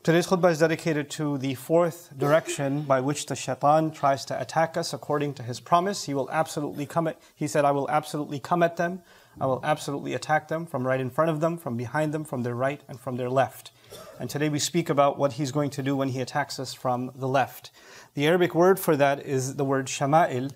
Today's khutbah is dedicated to the fourth direction by which the shaitan tries to attack us according to his promise. He said, I will absolutely come at them. I will absolutely attack them from right in front of them, from behind them, from their right and from their left. And today we speak about what he's going to do when he attacks us from the left. The Arabic word for that is the word shama'il,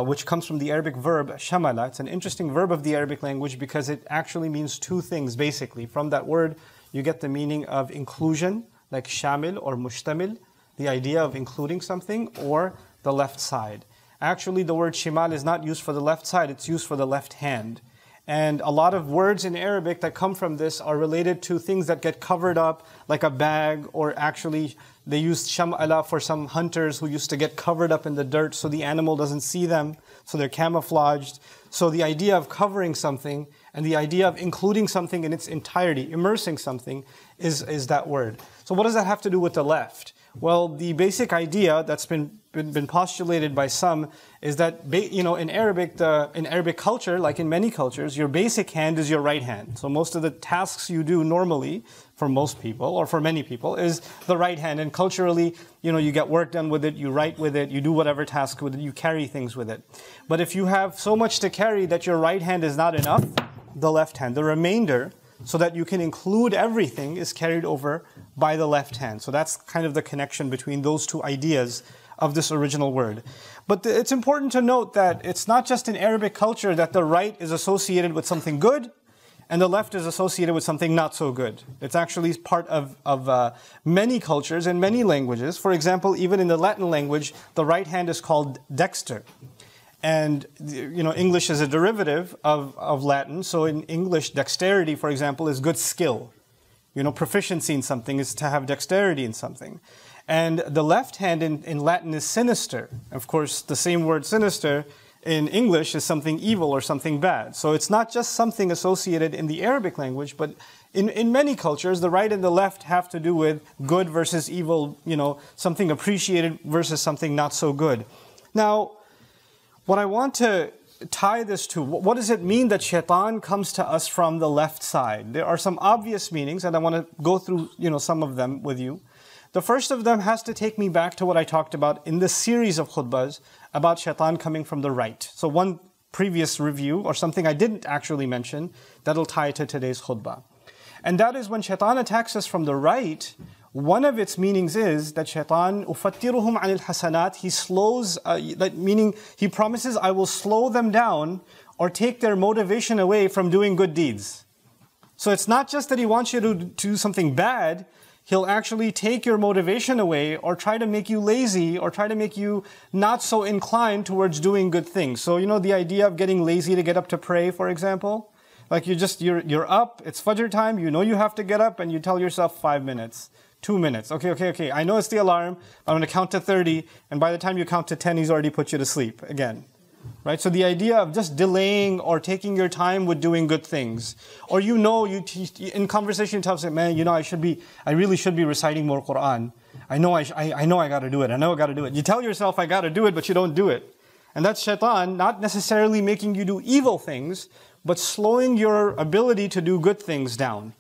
which comes from the Arabic verb shamala. It's an interesting verb of the Arabic language because it actually means two things basically. From that word you get the meaning of inclusion, like shamil or mushtamil, the idea of including something, or the left side. Actually the word shimal is not used for the left side, it's used for the left hand. And a lot of words in Arabic that come from this are related to things that get covered up, like a bag, or actually they used sham'ala for some hunters who used to get covered up in the dirt so the animal doesn't see them, so they're camouflaged. So the idea of covering something and the idea of including something in its entirety, immersing something, is that word. So what does that have to do with the left? Well, the basic idea that's been postulated by some is that, in Arabic culture, like in many cultures, your basic hand is your right hand. So most of the tasks you do normally, for most people, or for many people, is the right hand. And culturally, you get work done with it, you write with it, you do whatever task with it, you carry things with it. But if you have so much to carry that your right hand is not enough, the left hand, the remainder, so that you can include everything, is carried over by the left hand. So that's kind of the connection between those two ideas of this original word. But it's important to note that it's not just in Arabic culture that the right is associated with something good and the left is associated with something not so good. It's actually part of many cultures and many languages. For example, even in the Latin language, the right hand is called dexter. And English is a derivative of Latin. So in English, dexterity, for example, is good skill. Proficiency in something is to have dexterity in something. And the left hand in Latin is sinister. Of course, the same word sinister in English is something evil or something bad. So it's not just something associated in the Arabic language, but in many cultures, the right and the left have to do with good versus evil, something appreciated versus something not so good. Now, what I want to tie this to, what does it mean that shaitan comes to us from the left side? There are some obvious meanings, and I want to go through some of them with you. The first of them has to take me back to what I talked about in the series of khutbahs about shaitan coming from the right. So one previous review, or something I didn't actually mention, that'll tie to today's khutbah. And that is when shaitan attacks us from the right, one of its meanings is that shaitan, ufattiruhum anil hasanat, he slows, meaning he promises, I will slow them down or take their motivation away from doing good deeds. So it's not just that he wants you to do something bad, he'll actually take your motivation away or try to make you lazy or try to make you not so inclined towards doing good things. So the idea of getting lazy to get up to pray, for example, like you're up, it's Fajr time, you have to get up and you tell yourself 5 minutes. 2 minutes. Okay. I know it's the alarm. I'm going to count to 30. And by the time you count to 10, he's already put you to sleep again. Right? So the idea of just delaying or taking your time with doing good things. Or in conversation you tell us, man, I really should be reciting more Quran. I know I got to do it. You tell yourself I got to do it, but you don't do it. And that's shaitan not necessarily making you do evil things, but slowing your ability to do good things down.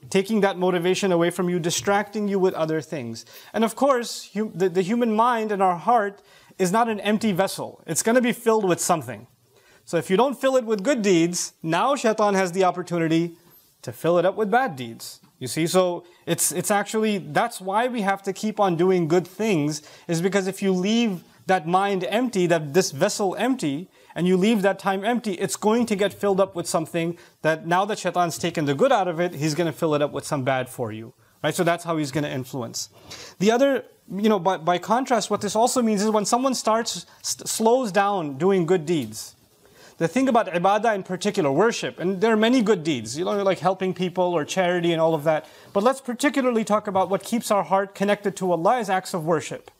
Taking that motivation away from you, distracting you with other things. And of course, the human mind and our heart is not an empty vessel. It's going to be filled with something. So if you don't fill it with good deeds, now shaitan has the opportunity to fill it up with bad deeds. You see, so it's actually, that's why we have to keep on doing good things, is because if you leave that mind empty, this vessel empty, and you leave that time empty, it's going to get filled up with something that now that shaitan's taken the good out of it, he's going to fill it up with some bad for you. Right? So that's how he's going to influence. The other, by contrast, what this also means is when someone slows down doing good deeds. The thing about ibadah in particular, worship, and there are many good deeds, like helping people or charity and all of that. But let's particularly talk about what keeps our heart connected to Allah as acts of worship.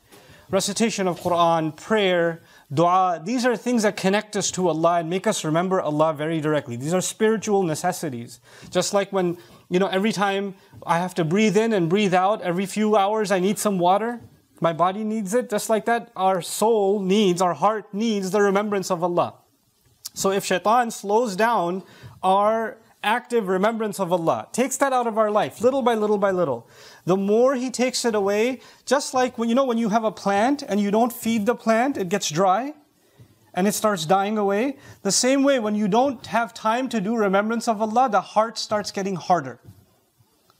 Recitation of Quran, prayer, dua, these are things that connect us to Allah and make us remember Allah very directly. These are spiritual necessities. Just like when, every time I have to breathe in and breathe out, every few hours I need some water, my body needs it. Just like that, our soul needs, our heart needs the remembrance of Allah. So if shaitan slows down our active remembrance of Allah, takes that out of our life, little by little by little, the more He takes it away, just like when you have a plant and you don't feed the plant, it gets dry and it starts dying away. The same way, when you don't have time to do remembrance of Allah, the heart starts getting harder.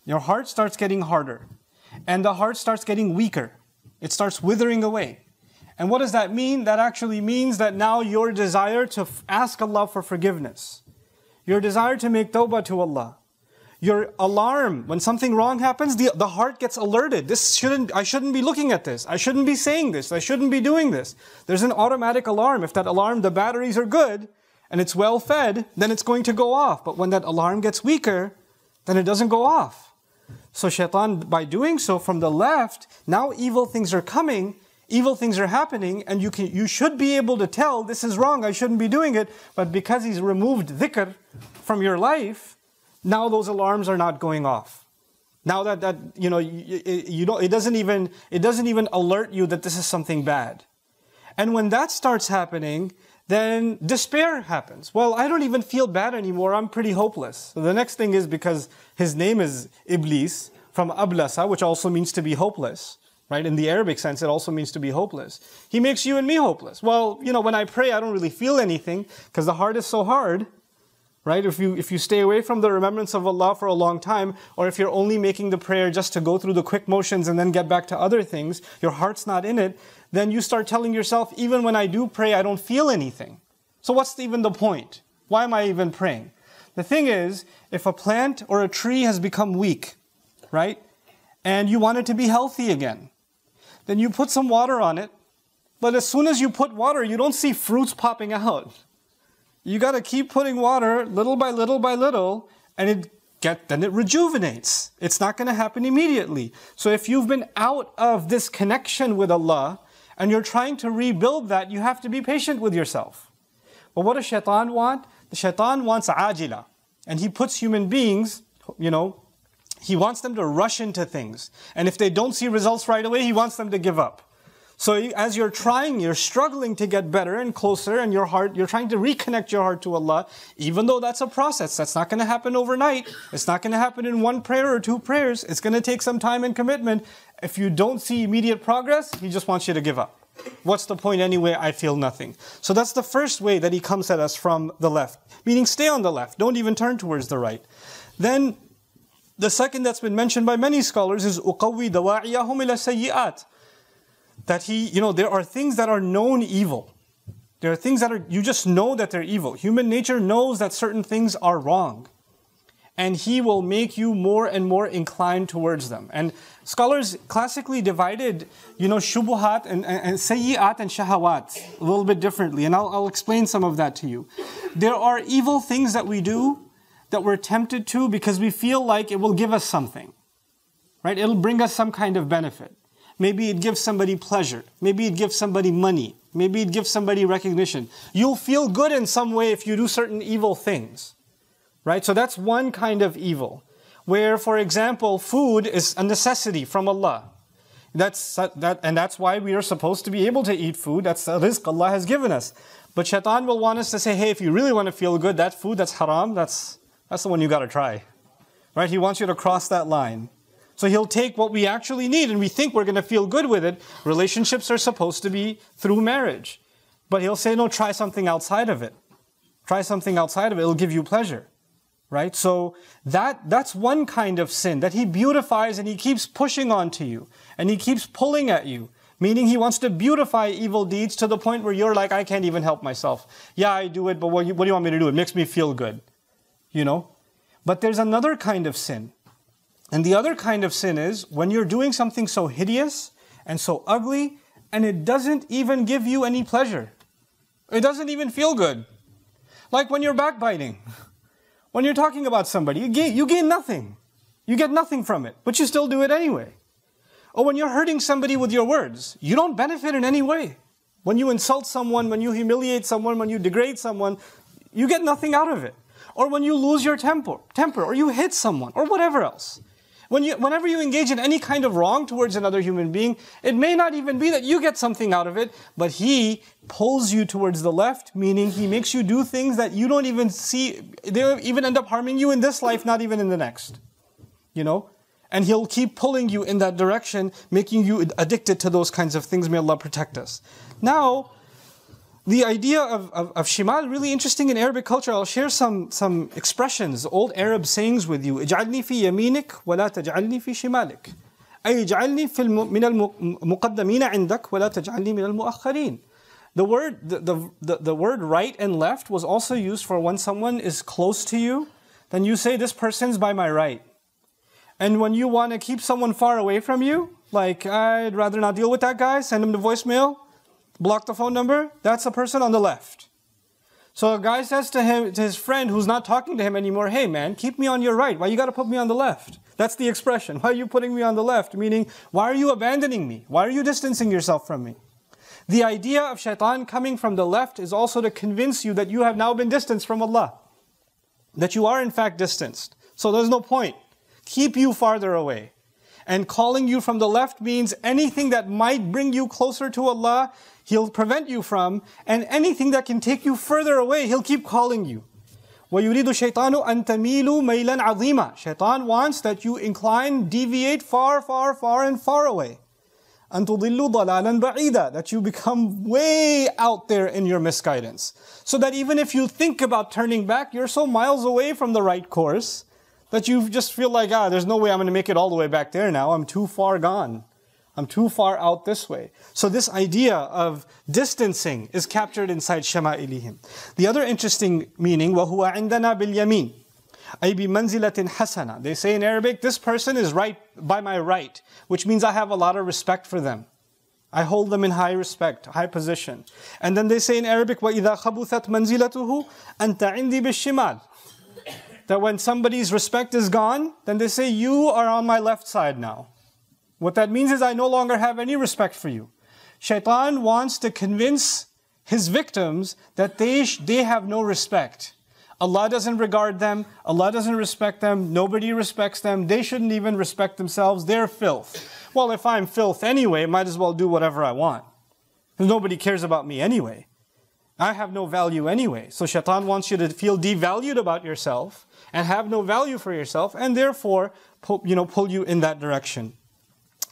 Your heart starts getting harder. And the heart starts getting weaker. It starts withering away. And what does that mean? That actually means that now your desire to ask Allah for forgiveness, your desire to make tawbah to Allah, your alarm, when something wrong happens, the heart gets alerted. I shouldn't be looking at this. I shouldn't be saying this. I shouldn't be doing this. There's an automatic alarm. If that alarm, the batteries are good and it's well fed, then it's going to go off. But when that alarm gets weaker, then it doesn't go off. So Shaitan, by doing so from the left, now evil things are coming, evil things are happening, and you should be able to tell, this is wrong, I shouldn't be doing it. But because he's removed dhikr from your life, now those alarms are not going off. Now it doesn't even alert you that this is something bad. And when that starts happening, then despair happens. Well, I don't even feel bad anymore. I'm pretty hopeless. So the next thing is, because his name is Iblis from Ablasa, which also means to be hopeless, right? In the Arabic sense, it also means to be hopeless. He makes you and me hopeless. Well, when I pray, I don't really feel anything because the heart is so hard, right? If you stay away from the remembrance of Allah for a long time, or if you're only making the prayer just to go through the quick motions and then get back to other things, your heart's not in it, then you start telling yourself, even when I do pray, I don't feel anything. So what's even the point? Why am I even praying? The thing is, if a plant or a tree has become weak, right, and you want it to be healthy again, then you put some water on it, but as soon as you put water, you don't see fruits popping out. You got to keep putting water little by little by little, and then it rejuvenates. It's not going to happen immediately. So if you've been out of this connection with Allah, and you're trying to rebuild that, you have to be patient with yourself. But what does Shaitan want? The Shaitan wants ajila. And he puts human beings, he wants them to rush into things. And if they don't see results right away, he wants them to give up. So as you're struggling to get better and closer, and you're trying to reconnect your heart to Allah, even though that's a process, that's not going to happen overnight. It's not going to happen in one prayer or two prayers. It's going to take some time and commitment. If you don't see immediate progress, he just wants you to give up. What's the point anyway? I feel nothing. So that's the first way that he comes at us from the left, meaning stay on the left. Don't even turn towards the right. Then the second that's been mentioned by many scholars is uqawwi dawa'iyahum ila sayyi'at. That there are things that are known evil. There are things that you just know that they're evil. Human nature knows that certain things are wrong. And he will make you more and more inclined towards them. And scholars classically divided, shubuhat and sayyi'at and shahawat a little bit differently. And I'll explain some of that to you. There are evil things that we do that we're tempted to because we feel like it will give us something. Right? It'll bring us some kind of benefit. Maybe it gives somebody pleasure. Maybe it gives somebody money. Maybe it gives somebody recognition. You'll feel good in some way if you do certain evil things. Right? So that's one kind of evil. Where, for example, food is a necessity from Allah. And that's why we are supposed to be able to eat food. That's the rizq Allah has given us. But Shaitan will want us to say, hey, if you really want to feel good, that food that's haram, that's the one you got to try. Right? He wants you to cross that line. So he'll take what we actually need and we think we're going to feel good with it. Relationships are supposed to be through marriage. But he'll say, no, try something outside of it. Try something outside of it. It'll give you pleasure. Right? So that's one kind of sin that he beautifies and he keeps pushing onto you. And he keeps pulling at you. Meaning he wants to beautify evil deeds to the point where you're like, I can't even help myself. Yeah, I do it, but what do you want me to do? It makes me feel good. But there's another kind of sin. And the other kind of sin is when you're doing something so hideous and so ugly and it doesn't even give you any pleasure. It doesn't even feel good. Like when you're backbiting. When you're talking about somebody, you gain nothing. You get nothing from it, but you still do it anyway. Or when you're hurting somebody with your words, you don't benefit in any way. When you insult someone, when you humiliate someone, when you degrade someone, you get nothing out of it. Or when you lose your temper, or you hit someone, or whatever else. Whenever you engage in any kind of wrong towards another human being, it may not even be that you get something out of it, but he pulls you towards the left, meaning he makes you do things that you don't even see, they even end up harming you in this life, not even in the next. You know? And he'll keep pulling you in that direction, making you addicted to those kinds of things. May Allah protect us. Now, the idea of shimal, really interesting in Arabic culture. I'll share some expressions, old Arab sayings with you. اجعلني في يمينك ولا تجعلني في شمالك. أي اجعلني من المقدمين عندك ولا تجعلني من المؤخرين. The word right and left was also used for when someone is close to you, then you say, this person's by my right. And when you want to keep someone far away from you, like, I'd rather not deal with that guy, send him the voicemail, block the phone number, that's the person on the left. So a guy says to his friend who's not talking to him anymore, hey man, keep me on your right, why you got to put me on the left? That's the expression, why are you putting me on the left? Meaning, why are you abandoning me? Why are you distancing yourself from me? The idea of shaitan coming from the left is also to convince you that you have now been distanced from Allah. That you are in fact distanced. So there's no point. Keep you farther away. And calling you from the left means anything that might bring you closer to Allah, He'll prevent you from, and anything that can take you further away, He'll keep calling you. وَيُرِيدُ الشَّيْطَانُ أَن تَمِيلُوا مَيْلًا عَظِيمًا. Shaitan wants that you incline, deviate far, far, far and far away. أَن تُضِلُّوا ضَلَالًا بَعِيدًا. That you become way out there in your misguidance. So that even if you think about turning back, you're so miles away from the right course, that you just feel like, there's no way I'm going to make it all the way back there now. I'm too far gone. I'm too far out this way. So this idea of distancing is captured inside Shama'ilihim. The other interesting meaning, وَهُوَ عِنْدَنَا بِالْيَمِينِ أي بِمَنْزِلَةٍ حَسَنَةٍ. They say in Arabic, this person is right by my right, which means I have a lot of respect for them. I hold them in high respect, high position. And then they say in Arabic, وَإِذَا خَبُثَتْ مَنْزِلَتُهُ أَنْتَ عِنْدِي بِالشِّمَالِ. That when somebody's respect is gone, then they say, you are on my left side now. What that means is I no longer have any respect for you. Shaitan wants to convince his victims that they have no respect. Allah doesn't regard them, Allah doesn't respect them, nobody respects them, they shouldn't even respect themselves, they're filth. Well, if I'm filth anyway, might as well do whatever I want. Nobody cares about me anyway. I have no value anyway. So Shaitan wants you to feel devalued about yourself and have no value for yourself, and therefore pull you in that direction.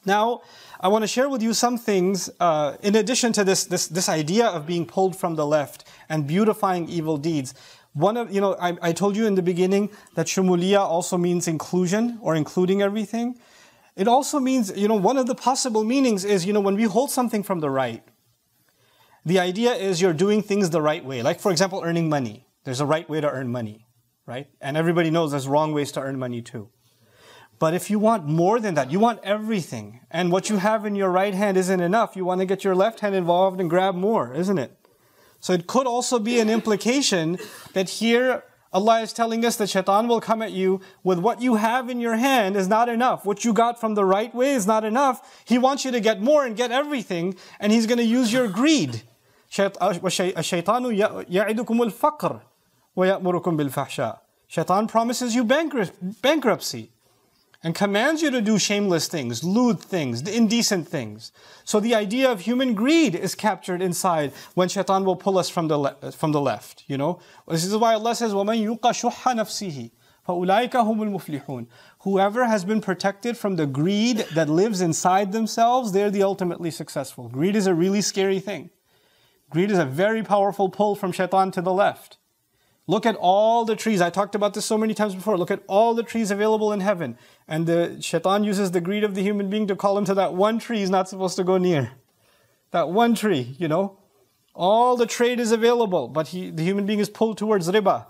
Now, I want to share with you some things in addition to this idea of being pulled from the left and beautifying evil deeds. I told you in the beginning that Shumuliya also means inclusion or including everything. It also means, one of the possible meanings is, when we hold something from the right, the idea is you're doing things the right way. Like, for example, earning money. There's a right way to earn money, right? And everybody knows there's wrong ways to earn money too. But if you want more than that, you want everything, and what you have in your right hand isn't enough, you want to get your left hand involved and grab more, isn't it? So it could also be an implication that here Allah is telling us that Shaitan will come at you with what you have in your hand is not enough. What you got from the right way is not enough. He wants you to get more and get everything, and he's going to use your greed. الشَّيْطَانُ يَعِدُكُمُ الْفَقْرَ وَيَأْمُرُكُمْ بِالْفَحْشَاءِ. Shaitan promises you bankruptcy and commands you to do shameless things, lewd things, indecent things. So the idea of human greed is captured inside when Shaitan will pull us from the left. This is why Allah says, وَمَنْ يُوقَ شُحَّ نَفْسِهِ فَأُولَٰئِكَ هُمُ الْمُفْلِحُونَ. Whoever has been protected from the greed that lives inside themselves, they're the ultimately successful. Greed is a really scary thing. Greed is a very powerful pull from Shaitan to the left. Look at all the trees. I talked about this so many times before. Look at all the trees available in heaven. And the Shaitan uses the greed of the human being to call him to that one tree he's not supposed to go near. That one tree, All the trade is available, but the human being is pulled towards riba.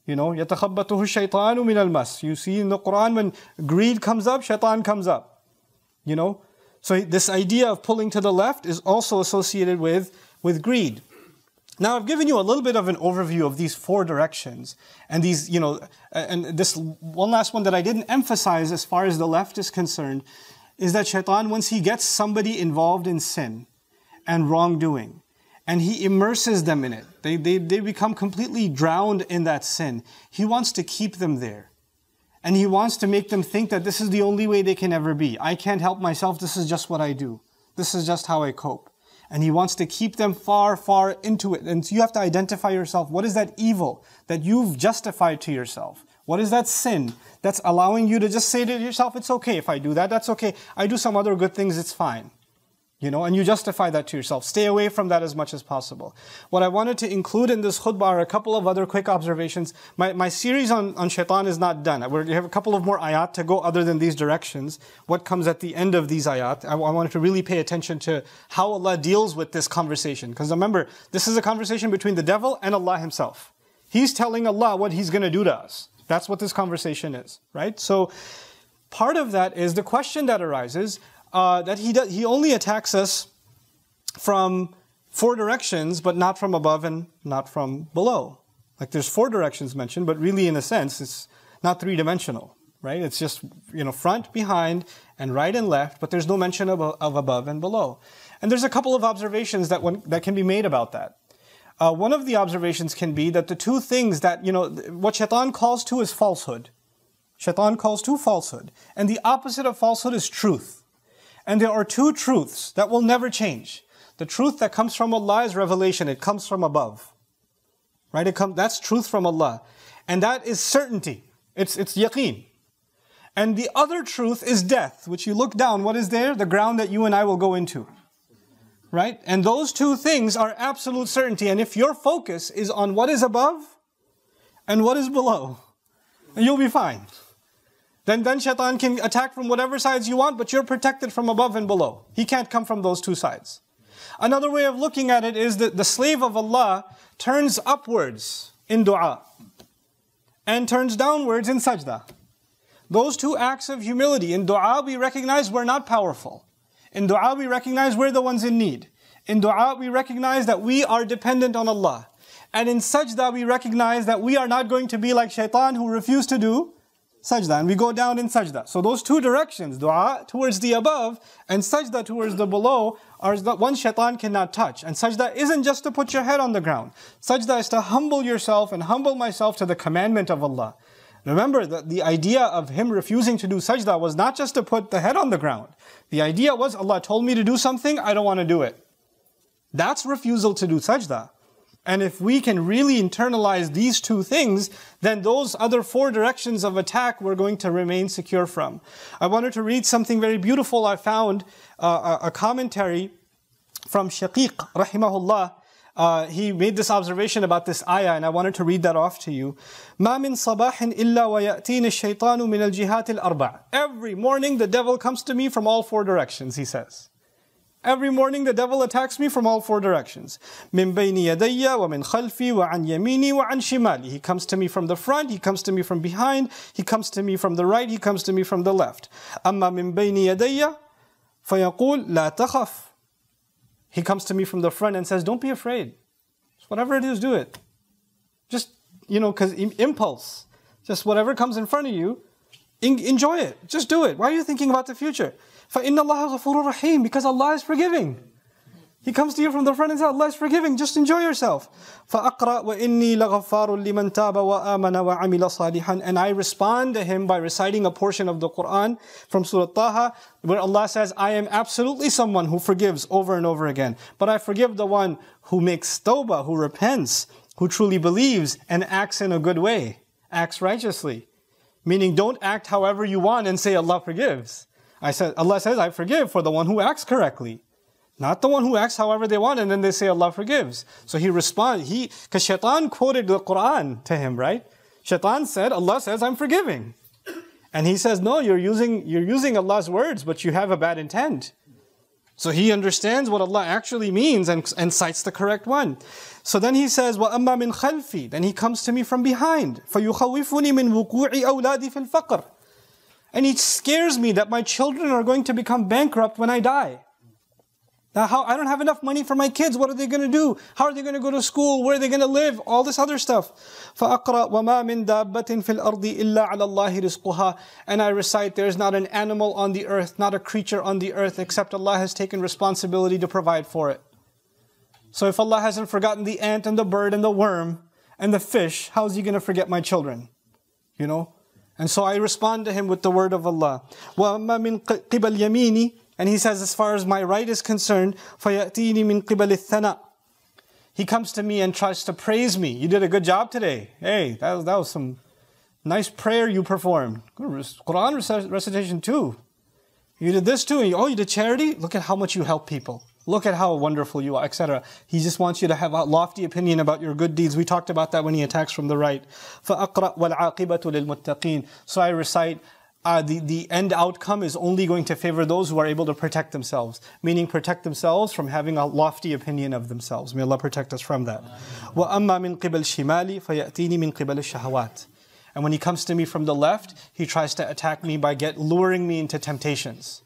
يَتَخَبَّتُهُ الشَّيْطَانُ مِنَ الْمَسِّ. You see in the Quran, when greed comes up, Shaitan comes up. So this idea of pulling to the left is also associated with greed. Now, I've given you a little bit of an overview of these four directions. And these, and this one last one that I didn't emphasize as far as the left is concerned, is that Shaitan, once he gets somebody involved in sin and wrongdoing, and he immerses them in it, they become completely drowned in that sin, he wants to keep them there. And he wants to make them think that this is the only way they can ever be. I can't help myself. This is just what I do. This is just how I cope. And he wants to keep them far, far into it. And so you have to identify yourself. What is that evil that you've justified to yourself? What is that sin that's allowing you to just say to yourself, it's okay if I do that, that's okay. I do some other good things, it's fine. And you justify that to yourself. Stay away from that as much as possible. What I wanted to include in this khutbah are a couple of other quick observations. My series on shaitan is not done. We have a couple of more ayat to go other than these directions. What comes at the end of these ayat. I wanted to really pay attention to how Allah deals with this conversation. Because remember, this is a conversation between the devil and Allah himself. He's telling Allah what he's going to do to us. That's what this conversation is, right? So part of that is the question that arises, that he only attacks us from 4 directions, but not from above and not from below. Like there's 4 directions mentioned, but really in a sense, it's not 3-dimensional, right? It's just, front, behind, and right and left, but there's no mention of above and below. And there's a couple of observations that can be made about that. One of the observations can be that the 2 things that, what shaitan calls to is falsehood. Shaitan calls to falsehood. And the opposite of falsehood is truth. And there are 2 truths that will never change. The truth that comes from Allah is revelation. It comes from above. Right? That's truth from Allah. And that is certainty. It's yaqeen. And the other truth is death, which you look down, what is there? The ground that you and I will go into. Right? And those 2 things are absolute certainty. And if your focus is on what is above and what is below, you'll be fine. Then shaitan can attack from whatever sides you want, but you're protected from above and below. He can't come from those 2 sides. Another way of looking at it is that the slave of Allah turns upwards in dua and turns downwards in sajda. Those 2 acts of humility. In dua we recognize we're not powerful. In dua we recognize we're the ones in need. In dua we recognize that we are dependent on Allah. And in sajda we recognize that we are not going to be like shaitan who refused to do sajda, and we go down in sajda. So those 2 directions, dua towards the above and sajda towards the below, are the one shaitan cannot touch. And sajda isn't just to put your head on the ground. Sajda is to humble yourself and humble myself to the commandment of Allah. Remember that the idea of him refusing to do sajda was not just to put the head on the ground. The idea was, Allah told me to do something, I don't want to do it. That's refusal to do sajda. And if we can really internalize these 2 things, then those other 4 directions of attack we're going to remain secure from. I wanted to read something very beautiful. I found a commentary from Shaqiq, rahimahullah. He made this observation about this ayah, and I wanted to read that off to you. مَا مِن صَبَاحٍ إِلَّا وَيَأْتِينِ الشَّيْطَانُ مِنَ الْجِهَاتِ الْأَرْبَعِ. Every morning the devil comes to me from all 4 directions, he says. Every morning the devil attacks me from all 4 directions. مِن بَيْنِ يَدَيَّ وَمِنْ خَلْفِي وَعَنْ يَمِينِي وَعَنْ شِمَالِي. He comes to me from the front, he comes to me from behind, he comes to me from the right, he comes to me from the left. أَمَّا مِن بَيْنِ يَدَيَّ فَيَقُولُ لَا تَخَفْ. He comes to me from the front and says, don't be afraid. Whatever it is, do it. Just, because impulse. Just whatever comes in front of you, enjoy it. Just do it. Why are you thinking about the future? فَإِنَّ اللَّهَ غَفُورٌ رَحِيمٌ. Because Allah is forgiving. He comes to you from the front and says, Allah is forgiving. Just enjoy yourself. فَأَقْرَأْ وَإِنِّي لَغَفَّارٌ لِمَنْ تَابَ وَآمَنَ وَعَمِلَ صَالِحًا. And I respond to him by reciting a portion of the Quran from Surah Taha, where Allah says, I am absolutely someone who forgives over and over again. But I forgive the one who makes tawbah, who repents, who truly believes and acts in a good way, acts righteously. Meaning don't act however you want and say Allah forgives. Allah says, I forgive for the one who acts correctly. Not the one who acts however they want and then they say Allah forgives. So he responds, because shaitan quoted the Quran to him, right? Shaitan said, Allah says, I'm forgiving. And he says, no, you're using Allah's words, but you have a bad intent. So he understands what Allah actually means and cites the correct one. So then he says, وَأَمَّا مِنْ خَلْفِي. Then he comes to me from behind. فَيُخَوِّفُنِي مِنْ وُقُوعِ أَوْلَادِي فِي الْفَقْرِ. And he scares me that my children are going to become bankrupt when I die. Now, I don't have enough money for my kids. What are they going to do? How are they going to go to school? Where are they going to live? All this other stuff. فَأَقْرَأ وَمَا مِن دَابَّةٍ فِي الْأَرْضِ إِلَّا عَلَى اللَّهِ رِزْقُهَا. And I recite, there is not an animal on the earth, not a creature on the earth, except Allah has taken responsibility to provide for it. So if Allah hasn't forgotten the ant and the bird and the worm and the fish, how is He going to forget my children? And so I respond to him with the word of Allah. وَأَمَّا مِنْ قِبَلْ يَمِينِ, and he says, as far as my right is concerned, فَيَأْتِينِ مِنْ قِبَلِ الثَّنَاءِ. He comes to me and tries to praise me. You did a good job today. Hey, that was some nice prayer you performed. Quran recitation too. You did this too. Oh, you did charity? Look at how much you help people. Look at how wonderful you are, etc. He just wants you to have a lofty opinion about your good deeds. We talked about that when he attacks from the right. فَأَقْرَأْ وَالْعَاقِبَةُ لِلْمُتَّقِينَ. So I recite, the end outcome is only going to favor those who are able to protect themselves. Meaning protect themselves from having a lofty opinion of themselves. May Allah protect us from that. وَأَمَّا مِنْ قِبَلْ شِمَالِ فَيَأْتِينِ مِنْ قِبَلِ الشَّهَوَاتِ. And when he comes to me from the left, he tries to attack me by luring me into temptations.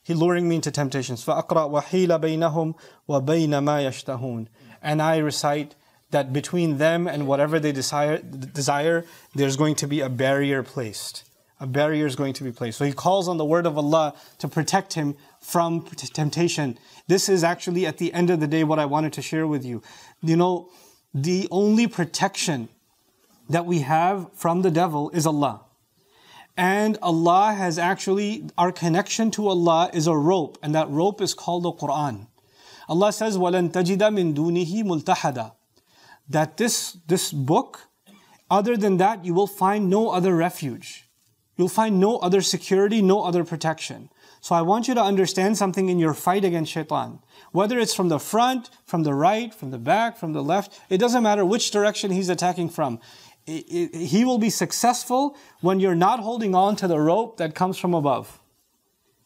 Luring me into temptations. فَأَقْرَأْ وَحِيلَ بَيْنَهُمْ وَبَيْنَ مَا يَشْتَهُونَ. And I recite that between them and whatever they desire, there's going to be a barrier placed. A barrier is going to be placed. So he calls on the word of Allah to protect him from temptation. This is actually at the end of the day what I wanted to share with you. You know, the only protection that we have from the devil is Allah. And Allah has actually, our connection to Allah is a rope, and that rope is called the Quran. Allah says, وَلَن تَجِدَ مِن دُونِهِ مُلْتَحَدًا. That this book, other than that, you will find no other refuge. You'll find no other security, no other protection. So I want you to understand something in your fight against Shaitan. Whether it's from the front, from the right, from the back, from the left, it doesn't matter which direction he's attacking from. He will be successful when you're not holding on to the rope that comes from above.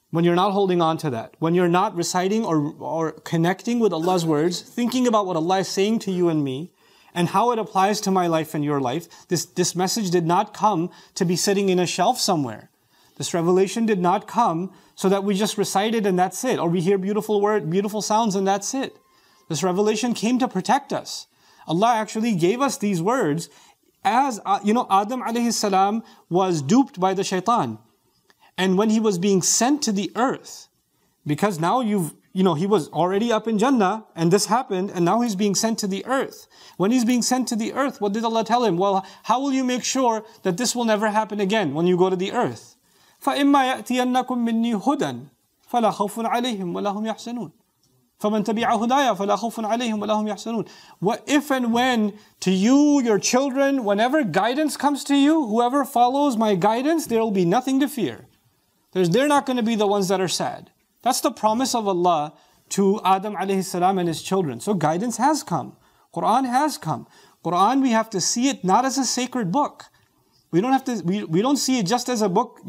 When you're not holding on to that. When you're not reciting or connecting with Allah's words, thinking about what Allah is saying to you and me, and how it applies to my life and your life. This message did not come to be sitting in a shelf somewhere. This revelation did not come so that we just recite it and that's it. Or we hear beautiful words, beautiful sounds and that's it. This revelation came to protect us. Allah actually gave us these words. As Adam alayhi salam was duped by the shaitan. And when he was being sent to the earth, because now he was already up in Jannah and this happened and now he's being sent to the earth. When he's being sent to the earth, what did Allah tell him? Well, how will you make sure that this will never happen again when you go to the earth? فَإِمَّا يَأْتِيَنَّكُم مِّنِّي هُدًى فَلَا خَوْفٌ عَلَيْهِمْ وَلَا هُمْ يَحْزَنُونَ. فَمَنْ تَبِعَ هُدَايَ فَلَا خَوْفٌ عَلَيْهِمْ وَلَا هُمْ يَحْزَنُونَ. What if and when to you, your children, whenever guidance comes to you, whoever follows my guidance, there will be nothing to fear. They're not going to be the ones that are sad. That's the promise of Allah to Adam alayhi salam and his children. So guidance has come. Quran has come. Quran, we have to see it not as a sacred book. We don't see it just as a book,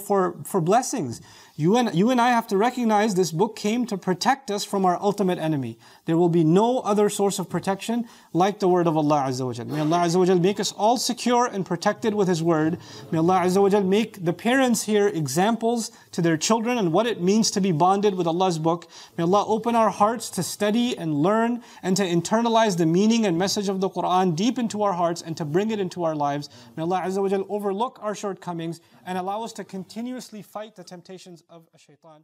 for blessings. You and I have to recognize this book came to protect us from our ultimate enemy. There will be no other source of protection like the word of Allah Azza wa Jal. May Allah Azza wa Jal make us all secure and protected with His word. May Allah Azza wa Jal make the parents here examples to their children and what it means to be bonded with Allah's book. May Allah open our hearts to study and learn and to internalize the meaning and message of the Quran deep into our hearts and to bring it into our lives. May Allah Azza wa Jal overlook our shortcomings and allow us to continuously fight the temptations of Shaitan.